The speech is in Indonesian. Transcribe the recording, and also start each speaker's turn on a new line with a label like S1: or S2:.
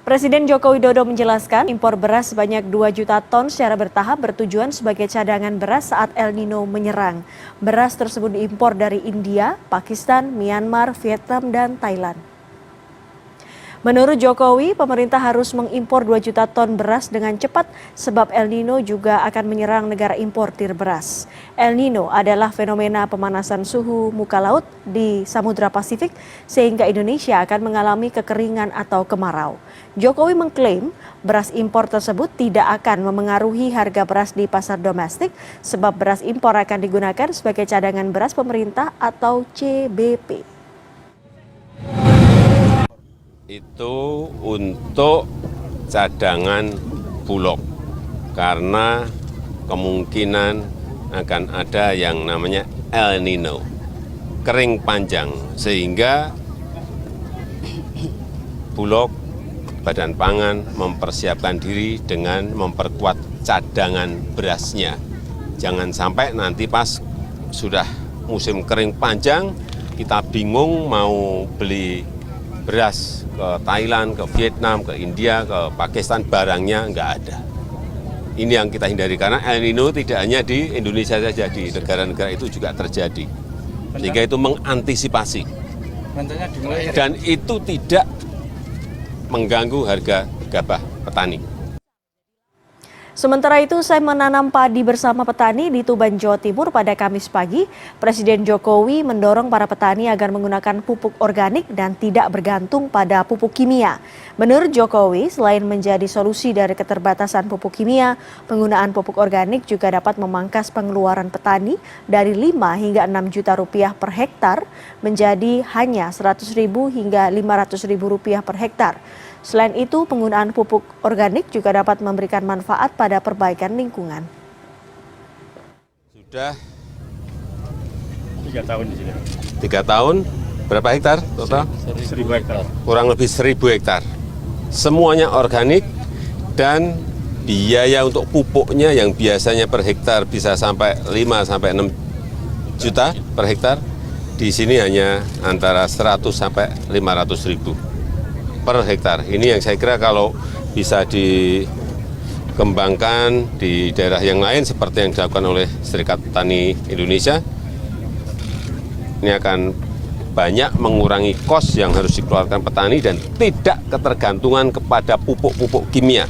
S1: Presiden Joko Widodo menjelaskan impor beras sebanyak 2 juta ton secara bertahap bertujuan sebagai cadangan beras saat El Nino menyerang. Beras tersebut diimpor dari India, Pakistan, Myanmar, Vietnam, dan Thailand. Menurut Jokowi, pemerintah harus mengimpor 2 juta ton beras dengan cepat sebab El Nino juga akan menyerang negara importir beras. El Nino adalah fenomena pemanasan suhu muka laut di Samudra Pasifik sehingga Indonesia akan mengalami kekeringan atau kemarau. Jokowi mengklaim beras impor tersebut tidak akan memengaruhi harga beras di pasar domestik sebab beras impor akan digunakan sebagai cadangan beras pemerintah atau CBP.
S2: Itu untuk cadangan Bulog karena kemungkinan akan ada yang namanya El Nino, kering panjang, sehingga Bulog, Badan Pangan mempersiapkan diri dengan memperkuat cadangan berasnya. Jangan sampai nanti pas sudah musim kering panjang kita bingung mau beli beras ke Thailand, ke Vietnam, ke India, ke Pakistan, barangnya nggak ada. Ini yang kita hindari, karena El Nino tidak hanya di Indonesia saja, di negara-negara itu juga terjadi. Sehingga itu mengantisipasi. Dan itu tidak mengganggu harga gabah petani.
S1: Sementara itu, saya menanam padi bersama petani di Tuban, Jawa Timur pada Kamis pagi. Presiden Jokowi mendorong para petani agar menggunakan pupuk organik dan tidak bergantung pada pupuk kimia. Menurut Jokowi, selain menjadi solusi dari keterbatasan pupuk kimia, penggunaan pupuk organik juga dapat memangkas pengeluaran petani dari 5 hingga 6 juta rupiah per hektar menjadi hanya 100.000 hingga 500.000 rupiah per hektar. Selain itu, penggunaan pupuk organik juga dapat memberikan manfaat pada perbaikan lingkungan.
S2: Sudah
S3: 3 tahun di sini.
S2: 3 tahun, berapa hektar total?
S3: 1.000 hektar.
S2: Kurang lebih 1.000 hektar. Semuanya organik dan biaya untuk pupuknya yang biasanya per hektar bisa sampai 5 sampai 6 juta per hektar, di sini hanya antara 100 sampai 500 ribu per hektar. Ini yang saya kira kalau bisa dikembangkan di daerah yang lain seperti yang dilakukan oleh Serikat Petani Indonesia, ini akan banyak mengurangi kos yang harus dikeluarkan petani dan tidak ketergantungan kepada pupuk-pupuk kimia.